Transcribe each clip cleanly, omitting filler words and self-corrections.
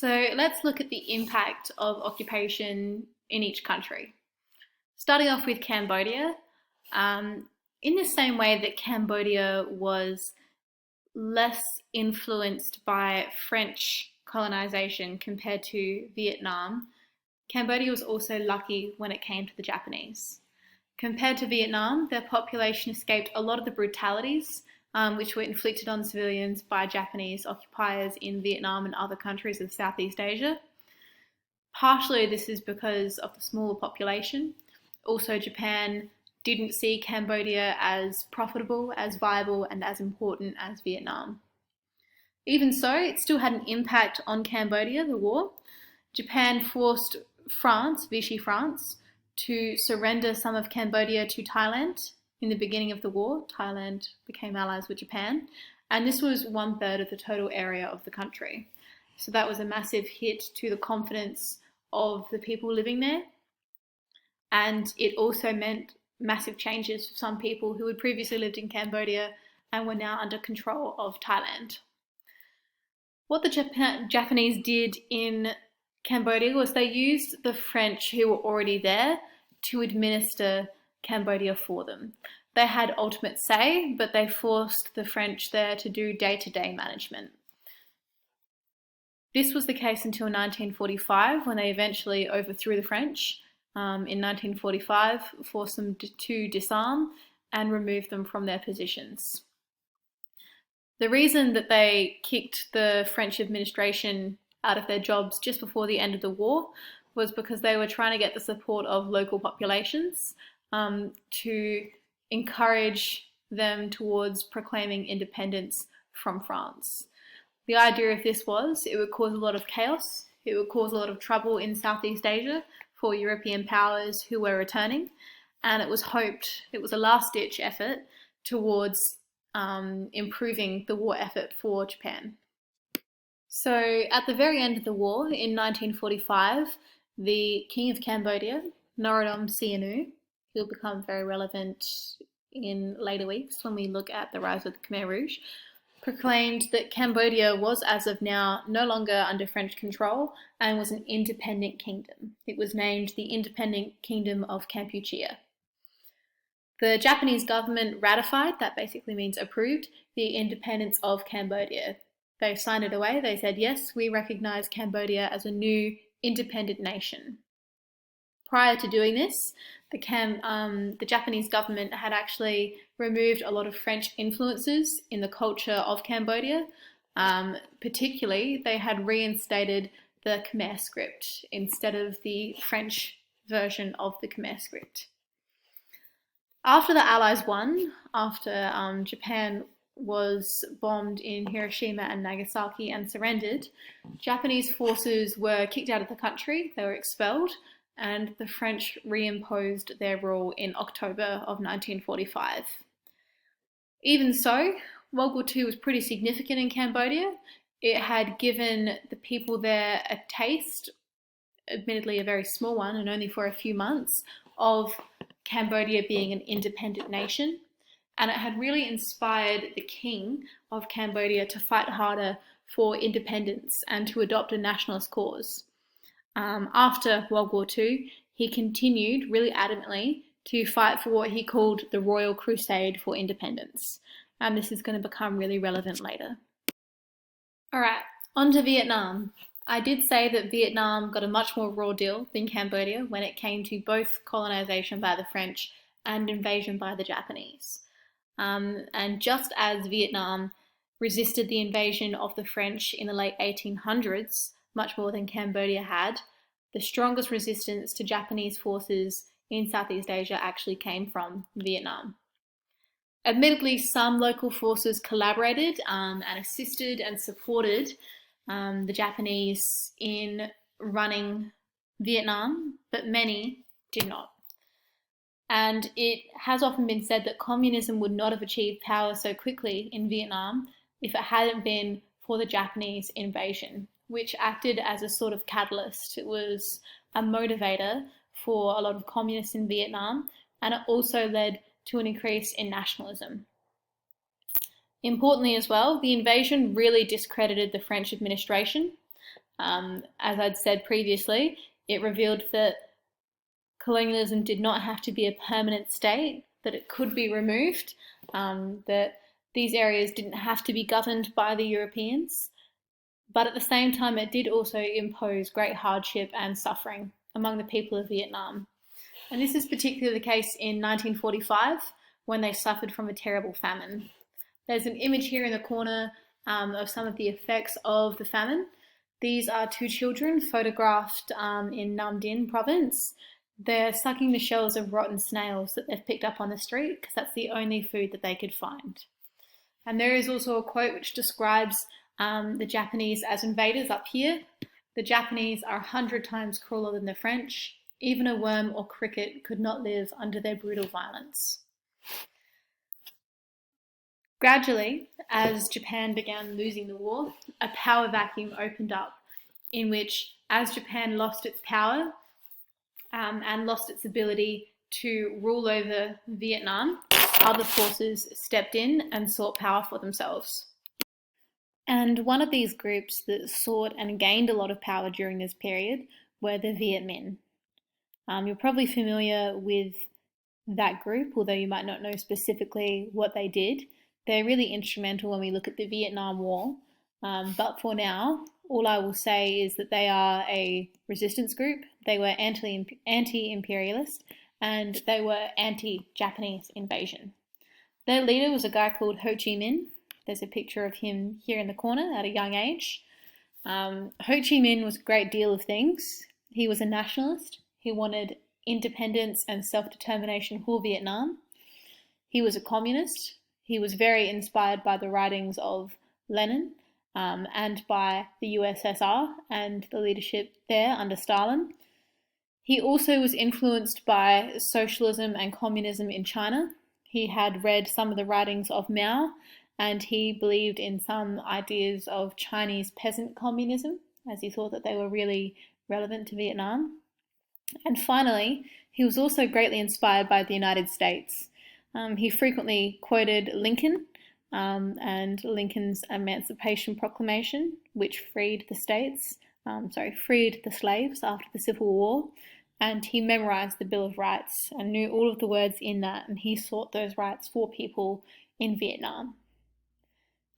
So let's look at the impact of occupation in each country. Starting off with Cambodia, in the same way that Cambodia was less influenced by French colonization compared to Vietnam, Cambodia was also lucky when it came to the Japanese. Compared to Vietnam, their population escaped a lot of the brutalities which were inflicted on civilians by Japanese occupiers in Vietnam and other countries of Southeast Asia. Partially this is because of the smaller population. Also, Japan didn't see Cambodia as profitable, as viable, and as important as Vietnam. Even so, it still had an impact on Cambodia, the war. Japan forced France, Vichy France, to surrender some of Cambodia to Thailand. In the beginning of the war, Thailand became allies with Japan, and this was 1/3 of the total area of the country. So that was a massive hit to the confidence of the people living there, and it also meant massive changes for some people who had previously lived in Cambodia and were now under control of Thailand. What the Japanese did in Cambodia was they used the French who were already there to administer Cambodia for them. They had ultimate say, but they forced the French there to do day-to-day management. This was the case until 1945, when they eventually overthrew the French. In 1945, forced them to disarm and remove them from their positions. The reason that they kicked the French administration out of their jobs just before the end of the war was because they were trying to get the support of local populations to encourage them towards proclaiming independence from France. The idea of this was it would cause a lot of chaos, it would cause a lot of trouble in Southeast Asia for European powers who were returning, and it was hoped, it was a last-ditch effort towards improving the war effort for Japan. So at the very end of the war, in 1945, the King of Cambodia, Norodom Sihanouk, who'll become very relevant in later weeks when we look at the rise of the Khmer Rouge, proclaimed that Cambodia was, as of now, no longer under French control and was an independent kingdom. It was named the Independent Kingdom of Kampuchea. The Japanese government ratified, that basically means approved, the independence of Cambodia. They signed it away. They said, yes, we recognize Cambodia as a new independent nation. Prior to doing this, the Japanese government had actually removed a lot of French influences in the culture of Cambodia. Particularly, they had reinstated the Khmer script instead of the French version of the Khmer script. After the Allies won, after Japan was bombed in Hiroshima and Nagasaki and surrendered, Japanese forces were kicked out of the country, they were expelled, and the French reimposed their rule in October of 1945. Even so, World War II was pretty significant in Cambodia. It had given the people there a taste, admittedly a very small one and only for a few months, of Cambodia being an independent nation. And it had really inspired the king of Cambodia to fight harder for independence and to adopt a nationalist cause. After World War II, he continued really adamantly to fight for what he called the Royal Crusade for Independence. And this is going to become really relevant later. Alright, on to Vietnam. I did say that Vietnam got a much more raw deal than Cambodia when it came to both colonization by the French and invasion by the Japanese. And just as Vietnam resisted the invasion of the French in the late 1800s, much more than Cambodia had, the strongest resistance to Japanese forces in Southeast Asia actually came from Vietnam. Admittedly, some local forces collaborated and assisted and supported the Japanese in running Vietnam, but many did not. And it has often been said that communism would not have achieved power so quickly in Vietnam if it hadn't been for the Japanese invasion, which acted as a sort of catalyst. It was a motivator for a lot of communists in Vietnam, and it also led to an increase in nationalism. Importantly as well, the invasion really discredited the French administration. As I'd said previously, it revealed that colonialism did not have to be a permanent state, that it could be removed, that these areas didn't have to be governed by the Europeans. But at the same time, it did also impose great hardship and suffering among the people of Vietnam. And this is particularly the case in 1945, when they suffered from a terrible famine. There's an image here in the corner of some of the effects of the famine. These are two children photographed in Nam Dinh province. They're sucking the shells of rotten snails that they've picked up on the street because that's the only food that they could find. And there is also a quote which describes the Japanese as invaders up here. The Japanese are 100 times crueler than the French. Even a worm or cricket could not live under their brutal violence. Gradually, as Japan began losing the war, a power vacuum opened up in which, as Japan lost its power and lost its ability to rule over Vietnam, other forces stepped in and sought power for themselves. And one of these groups that sought and gained a lot of power during this period were the Viet Minh. You're probably familiar with that group, although you might not know specifically what they did. They're really instrumental when we look at the Vietnam War. But for now, all I will say is that they are a resistance group. They were anti-imperialist and they were anti-Japanese invasion. Their leader was a guy called Ho Chi Minh. There's a picture of him here in the corner at a young age. Ho Chi Minh was a great deal of things. He was a nationalist. He wanted independence and self-determination for Vietnam. He was a communist. He was very inspired by the writings of Lenin and by the USSR and the leadership there under Stalin. He also was influenced by socialism and communism in China. He had read some of the writings of Mao, and he believed in some ideas of Chinese peasant communism, as he thought that they were really relevant to Vietnam. And finally, he was also greatly inspired by the United States. He frequently quoted Lincoln and Lincoln's Emancipation Proclamation, which freed the slaves after the Civil War. And he memorized the Bill of Rights and knew all of the words in that, and he sought those rights for people in Vietnam.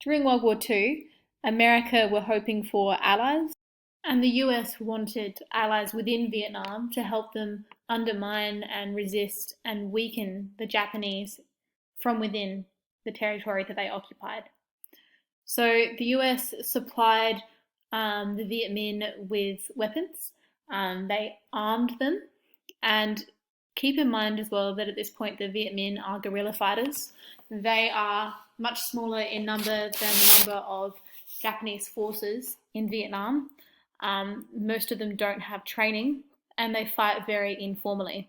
During World War II, America were hoping for allies, and the US wanted allies within Vietnam to help them undermine and resist and weaken the Japanese from within the territory that they occupied. So the US supplied the Viet Minh with weapons. They armed them, and keep in mind as well that at this point the Viet Minh are guerrilla fighters. They are much smaller in number than the number of Japanese forces in Vietnam. Most of them don't have training and they fight very informally.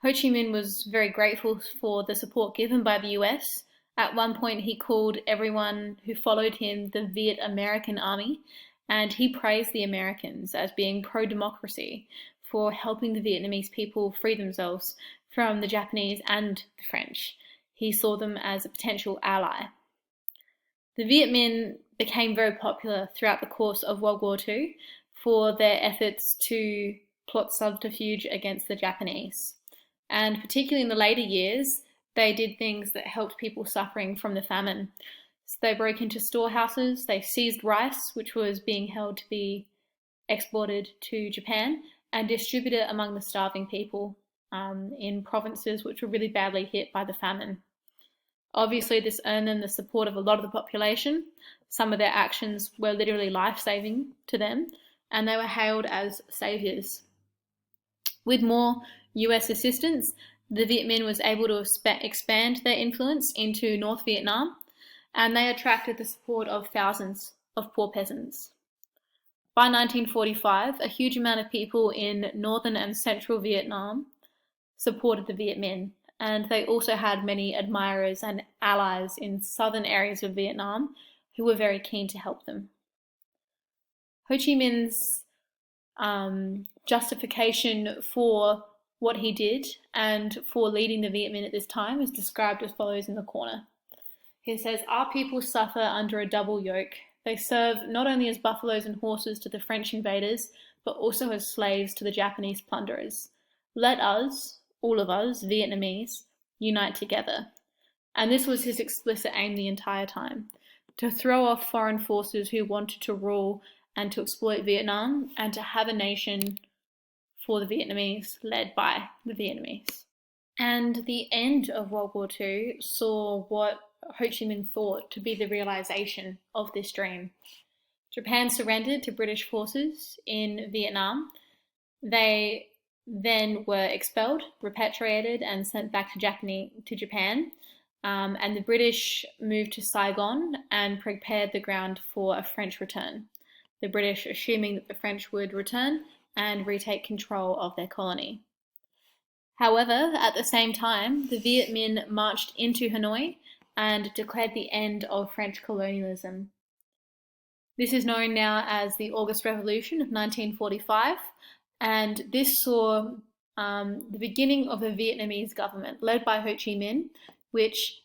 Ho Chi Minh was very grateful for the support given by the US. At one point he called everyone who followed him the Viet American Army, and he praised the Americans as being pro-democracy for helping the Vietnamese people free themselves from the Japanese and the French. He saw them as a potential ally. The Viet Minh became very popular throughout the course of World War II for their efforts to plot subterfuge against the Japanese. And particularly in the later years, they did things that helped people suffering from the famine. So they broke into storehouses, they seized rice, which was being held to be exported to Japan, and distributed it among the starving people in provinces which were really badly hit by the famine. Obviously, this earned them the support of a lot of the population. Some of their actions were literally life-saving to them, and they were hailed as saviors. With more US assistance, the Viet Minh was able to expand their influence into North Vietnam, and they attracted the support of thousands of poor peasants. By 1945, a huge amount of people in northern and central Vietnam supported the Viet Minh, and they also had many admirers and allies in southern areas of Vietnam who were very keen to help them. Ho Chi Minh's justification for what he did and for leading the Viet Minh at this time is described as follows in the corner. He says, "Our people suffer under a double yoke. They served not only as buffaloes and horses to the French invaders, but also as slaves to the Japanese plunderers. Let us, all of us, Vietnamese, unite together. And this was his explicit aim the entire time, to throw off foreign forces who wanted to rule and to exploit Vietnam, and to have a nation for the Vietnamese, led by the Vietnamese. And the end of World War II saw what Ho Chi Minh thought to be the realization of this dream. Japan surrendered to British forces in Vietnam. They then were expelled, repatriated, and sent back to Japan. And the British moved to Saigon and prepared the ground for a French return. The British assuming that the French would return and retake control of their colony. However, at the same time, the Viet Minh marched into Hanoi and declared the end of French colonialism. This is known now as the August Revolution of 1945, and this saw the beginning of the Vietnamese government led by Ho Chi Minh, which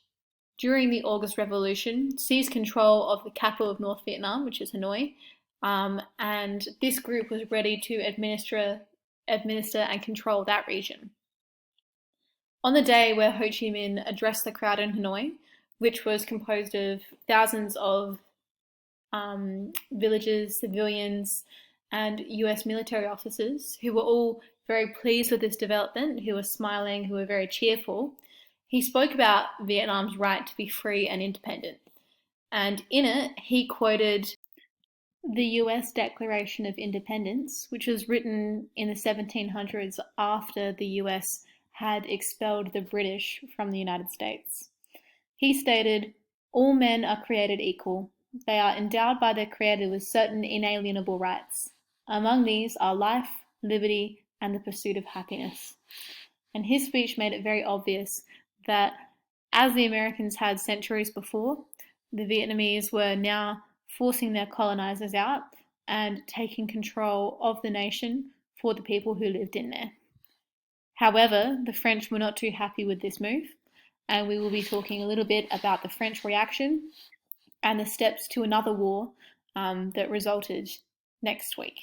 during the August Revolution seized control of the capital of North Vietnam, which is Hanoi, and this group was ready to administer and control that region. On the day where Ho Chi Minh addressed the crowd in Hanoi, which was composed of thousands of villagers, civilians, and US military officers who were all very pleased with this development, who were smiling, who were very cheerful, he spoke about Vietnam's right to be free and independent. And in it, he quoted the US Declaration of Independence, which was written in the 1700s after the US had expelled the British from the United States. He stated, "All men are created equal. They are endowed by their Creator with certain inalienable rights. Among these are life, liberty, and the pursuit of happiness." And his speech made it very obvious that, as the Americans had centuries before, the Vietnamese were now forcing their colonizers out and taking control of the nation for the people who lived in there. However, the French were not too happy with this move, and we will be talking a little bit about the French reaction and the steps to another war that resulted next week.